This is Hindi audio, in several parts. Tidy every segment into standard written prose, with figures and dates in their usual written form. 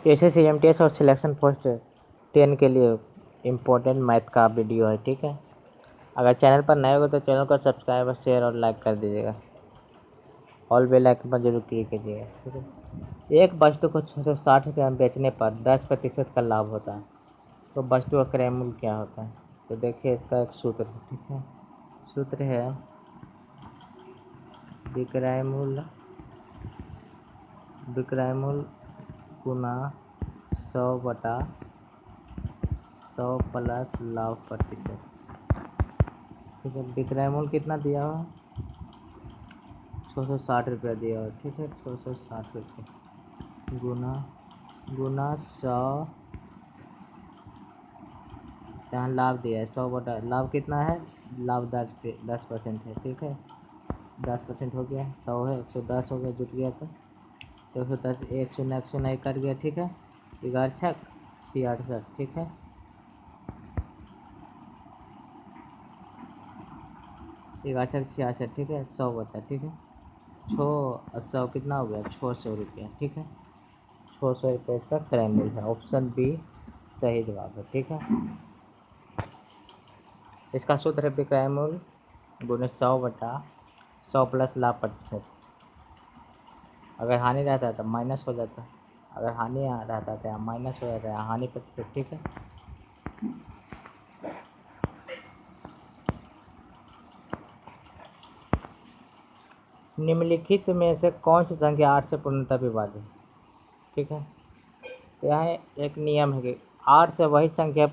जैसे CMTS और सिलेक्शन पोस्ट 10 के लिए इम्पोर्टेंट मैथ का वीडियो है, ठीक है। अगर चैनल पर नए हो तो चैनल को सब्सक्राइब और शेयर और लाइक कर दीजिएगा। ऑल बेल आइकन पर जरूर क्लिक कीजिएगा, ठीक है। एक वस्तु को 660 रुपये में बेचने पर 10% का लाभ होता है, तो वस्तु का क्रय मूल्य क्या होता है? तो देखिए इसका एक सूत्र है, ठीक है। सूत्र है विक्रय मूल्य गुना 100/100 प्लस लाभ प्रतिशत, ठीक है। विक्रय मूल्य कितना दिया हुआ है? 660 रुपया दिया हुआ है, ठीक है। 660 रुपये गुना 100, यहाँ लाभ दिया है 100 लाभ कितना है? लाभ 10% है, ठीक है। 10% हो गया, 100 है, 110 हो गया, जुट गया तो 110, 1 शून्य कट गया, ठीक है। 11×6 66, ठीक है। 11×6 66, ठीक है। 100 बचा, ठीक है। 100 कितना हो गया? 600 रुपया, ठीक है। 600 रुपये इसका क्रय मूल्य है। ऑप्शन बी सही जवाब है, ठीक है। इसका सूत्र है विक्रय मूल्य गुने 100/100 प्लस लाभ प्रतिशत। अगर हानि रहता है तो माइनस हो जाता है, अगर हानि रहता है तो यहाँ माइनस हो जाता है, हानि प्रतिशत, ठीक है। निम्नलिखित में से कौन सी संख्या 8 से पूर्णतः विभाजित, ठीक है। तो यहाँ एक नियम है कि 8 से वही संख्या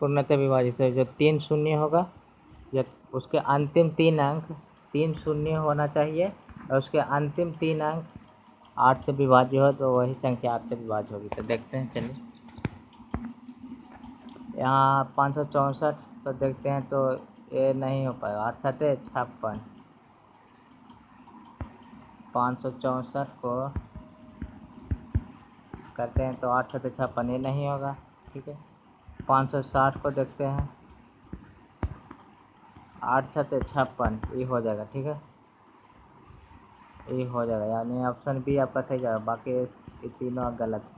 पूर्णतः विभाजित है जो 3 शून्य होगा, या उसके अंतिम 3 अंक 3 शून्य होना चाहिए, और उसके अंतिम 3 अंक 8 से विभाज्य हो तो वही संख्या 8 से विभाज्य होगी। तो देखते हैं, चलिए। यहाँ 564 तो देखते हैं, तो ये नहीं हो पाएगा। 8 7 56, 564 को करते हैं तो 8 7 56, ये नहीं होगा, ठीक है। 560 को देखते हैं, 8 7 56, ये हो जाएगा, ठीक है। ये हो जाएगा, यानी ऑप्शन बी आपका सही जाएगा, बाकी ये तीनों गलत है।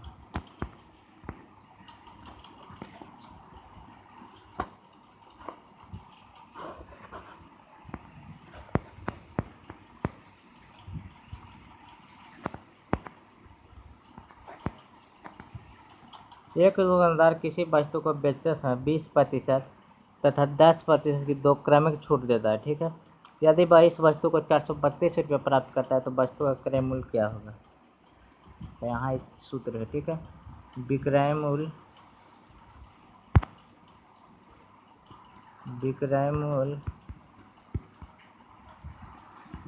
एक दुकानदार किसी वस्तु को बेचते समय 20% तथा 10% की 2 क्रमिक छूट देता है, ठीक है। यदि वह इस वस्तु को 432 रुपये प्राप्त करता है तो वस्तु का क्रय मूल्य क्या होगा? तो यहाँ एक सूत्र है, ठीक है। विक्रय मूल्य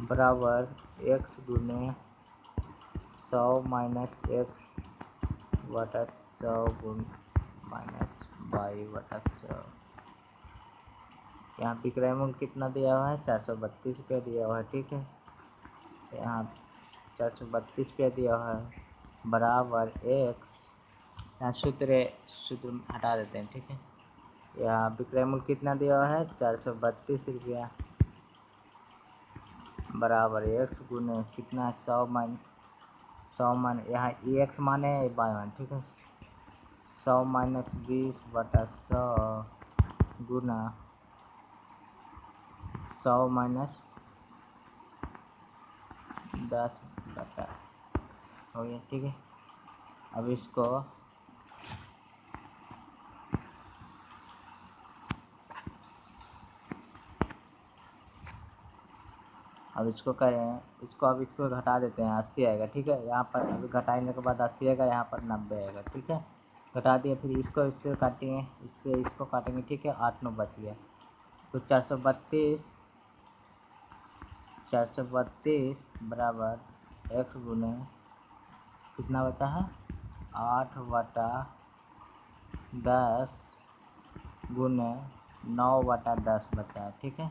बराबर x गुने 100 माइनस x/100 गुण माइनस y/100। यहाँ विक्रय मूल्य कितना दिया हुआ है? 432 रुपया दिया हुआ है, ठीक है। यहाँ 432 रुपया दिया हुआ है बराबर x, यहाँ सूत्र हटा देते हैं, ठीक है। यहाँ विक्रय मूल्य कितना दिया हुआ है? 432 रुपया बराबर x गुने कितना? 100 मान यहाँ x माने y मान, ठीक है। 100 माइनस 20/100 गुना 100 माइनस 10 बटा हो गया, ठीक है। अब इसको करें, इसको घटा देते हैं, 80 आएगा, ठीक है। यहाँ पर अभी घटाने के बाद 80 आएगा, यहाँ पर 90 आएगा, ठीक है। घटा दिए, फिर इसको इससे काटेंगे, इससे इसको काटेंगे, ठीक है। 8 9 बच गया, तो 432 बराबर x गुने कितना बचा है? 8/10 गुने 9/10 बचा है, ठीक है।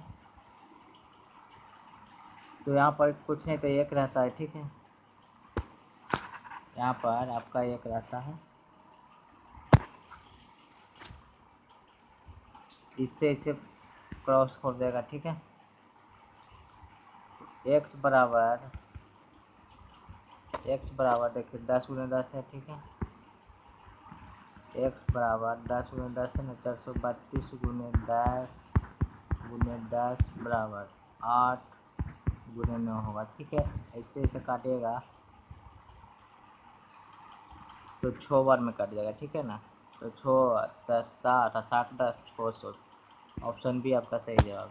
तो यहाँ पर कुछ नहीं तो एक रहता है, ठीक है। यहाँ पर आपका एक रहता है, इससे इसे क्रॉस हो जाएगा, ठीक है। x बराबर देखिए 10 गुने 10 है, ठीक है। एक्स बराबर 10 गुने 10 है ना 432 गुने 10 बराबर 8 गुने 9 होगा। ठीक है, ऐसे ऐसे काटिएगा तो 6 बार में कट जाएगा। ठीक है ना, तो 6 10 60 60 10 600, ऑप्शन बी आपका सही जवाब।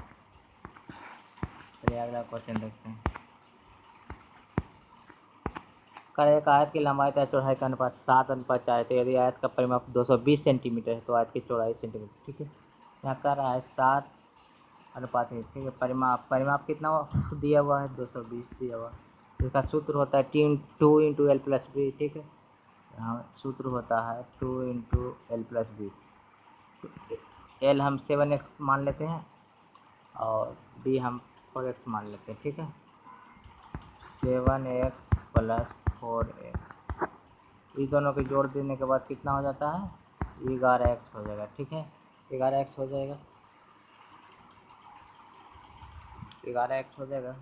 चलिए अगला क्वेश्चन देखते हैं। एक आयत की लंबाई तथा चौड़ाई का अनुपात 7:4 है, तो यदि आयत का परिमाप 220 सेंटीमीटर है तो आयत की चौड़ाई सेंटीमीटर। ठीक है, यहाँ कर रहा है 7:1। ठीक है, परिमाप कितना दिया हुआ है 220 दिया हुआ। इसका सूत्र होता है 2 × L+B। ठीक है, यहाँ सूत्र होता है 2 × L+B। एल हम 7x मान लेते हैं और बी हम 4x मान लेते हैं। ठीक है, 7x + 4x, इस दोनों को जोड़ देने के बाद कितना हो जाता है 11x हो जाएगा। ठीक है, 11x हो जाएगा, 11x हो जाएगा।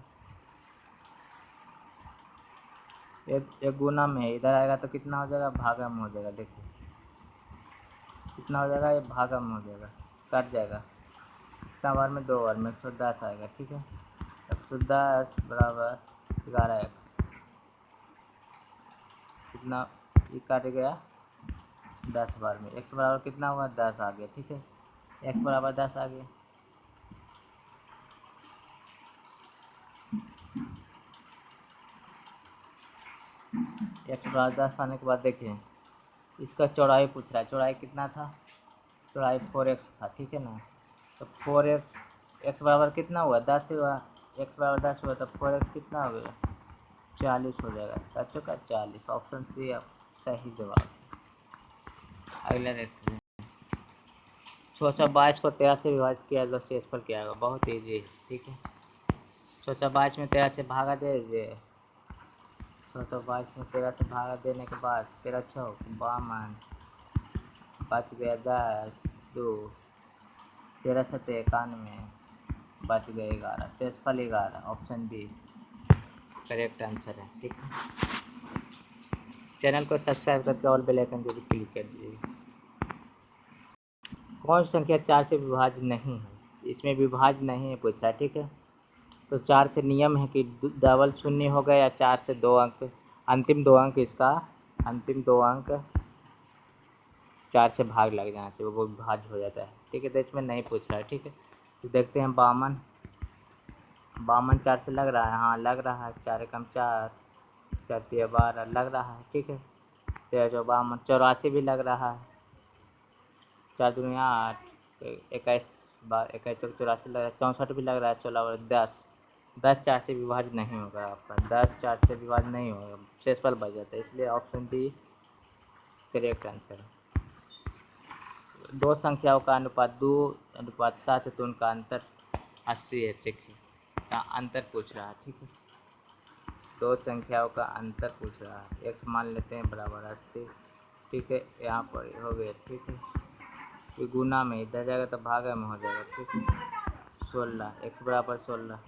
एक गुना में है, इधर आएगा तो कितना हो जाएगा भागा में हो जाएगा। देखिए कितना हो जाएगा, ये भागा में हो जाएगा, कट जाएगा। 7 बार में 2 बार में 110 आएगा। ठीक है, 110 बराबर 11x, कितना ये काट गया 10 बार में। x बराबर कितना हुआ 10 आ गया। ठीक है, x बराबर 10 आ गया। x बराबर 10 आने के बाद देखिए इसका चौड़ाई पूछ रहा है, चौड़ाई कितना था, चौड़ाई 4x था। ठीक है ना, तो 4x, x बराबर कितना हुआ 10 हुआ, x बराबर 10 हुआ तो 4x कितना हो गया 40 हो जाएगा। 7 का 40, ऑप्शन सी अब सही जवाब। अगला देखते हैं। 622 को 13 से विभाजित किया तो शेषफल क्या होगा, बहुत ईजी है। ठीक है, 622 में 13 से भागा दे दीजिए, 622 में 13 से भागा देने के बाद 13 6 52, बच गया 10 2, 13 7 91, बच गए 11, शेषफल 11, ऑप्शन बी करेक्ट आंसर है। ठीक है, चैनल को सब्सक्राइब करके ऑल बेल आइकन जरूर क्लिक कर दीजिए। कौन सी संख्या 4 से विभाज्य नहीं है, इसमें विभाज्य नहीं है पूछ रहा है। ठीक है, तो 4 से नियम है कि डबल शून्य हो गया या 4 से 2 अंक, अंतिम 2 अंक इसका, अंतिम 2 अंक 4 से भाग लग जाना चाहिए, वो विभाज्य हो जाता है। ठीक है, तो इसमें नहीं पूछ रहा है। ठीक है, तो देखते हैं 52, 4 से लग रहा है, हाँ लग रहा है, 4 एकम 4, 4 तिया 12 लग रहा है। ठीक है, 13 चौ 52, 84 भी लग रहा है, 4 दूनी 8, 21 21 चौक 84 लग रहा है, 64 भी लग रहा है, 16 10, 10 4 से विभाज्य नहीं होगा आपका, 10 4 से विभाज्य नहीं होगा, शेषफल बच जाता है, इसलिए ऑप्शन डी करेक्ट आंसर है। दो संख्याओं का अनुपात 2:7 है तो उनका अंतर 80 है। देखिए अंतर पूछ रहा है। ठीक है, दो संख्याओं का अंतर पूछ रहा है, x मान लेते हैं बराबर 80। ठीक है, यहाँ पर हो गया। ठीक है, ये गुना में इधर जाएगा तो भागा में हो जाएगा। ठीक है, 16, x बराबर 16,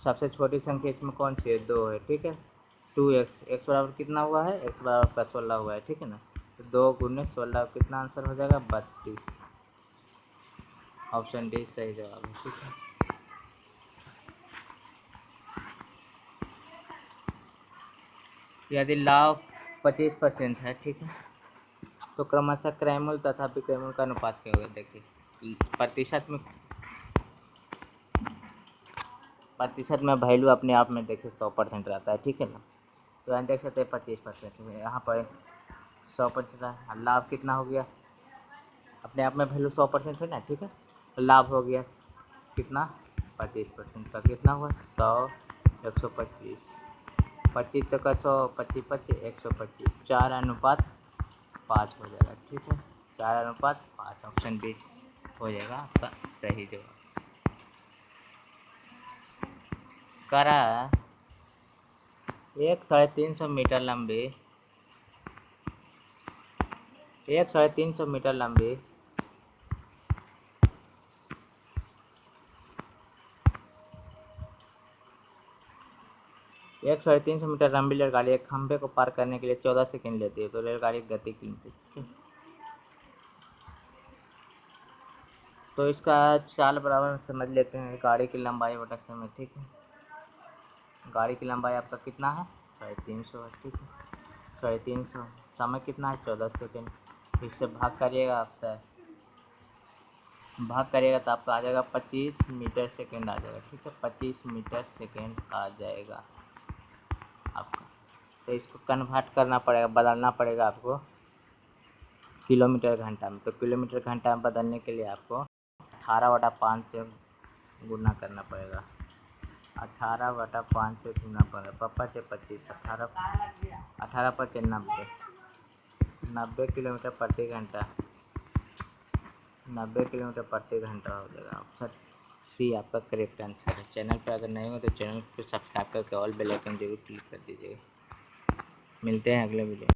सबसे छोटी संख्या इसमें कौन सी है 2 है। ठीक है, 2x, x बराबर कितना हुआ है, x बराबर का 16 हुआ है। ठीक है ना, तो 2 गुने 16 कितना आंसर हो जाएगा 32, ऑप्शन डी सही जवाब है। ठीक है, यदि लाभ 25% है, ठीक है, तो क्रमशः क्रयमूल्य तथा विक्रयमूल्य का अनुपात क्या होगा। देखिए प्रतिशत में वैल्यू अपने आप में देखिए 100% रहता है। ठीक है ना, तो यहाँ देख सकते हैं 25%, यहाँ पर 100% है, लाभ कितना हो गया, अपने आप में वैल्यू 100% है ना। ठीक है, तो लाभ हो गया कितना 25% का, कितना हुआ 100, 125, 25 तो का 100, 25 25 125, 4:5 हो जाएगा। ठीक है, 4:5, ऑप्शन बी हो जाएगा आपका सही जवाब। करा एक 350 मीटर लंबी, एक 350 मीटर लंबी एक 350 मीटर लंबी रेलगाड़ी एक खंभे को पार करने के लिए 14 सेकंड लेती है, तो रेलगाड़ी की गति कितनी। तो इसका चाल बराबर समझ लेते हैं, गाड़ी की लंबाई बटा समय, ठीक है। गाड़ी की लंबाई आपका कितना है, 350 है, ठीक है। 350, समय कितना है, 14 सेकेंड। इससे भाग करिएगा आपसे, भाग करिएगा तो आपका आ जाएगा 25 मीटर सेकेंड आ जाएगा, ठीक है। 25 मीटर सेकेंड आ जाएगा आपका। तो इसको कन्वर्ट करना पड़ेगा, बदलना पड़ेगा आपको किलोमीटर घंटा में। तो किलोमीटर घंटा में बदलने के लिए आपको 18/5 से गुना करना पड़ेगा। 18/5 से गुना पड़ेगा, पप्पा से 25, 18 पर 90, 90 किलोमीटर प्रति घंटा, 90 किलोमीटर प्रति घंटा हो जाएगा। ऑप्शन सी आपका करेक्ट आंसर है। चैनल पर अगर नए हो तो चैनल को सब्सक्राइब करके ऑल बेल आइकन जरूर क्लिक कर दीजिएगा। मिलते हैं अगले वीडियो में।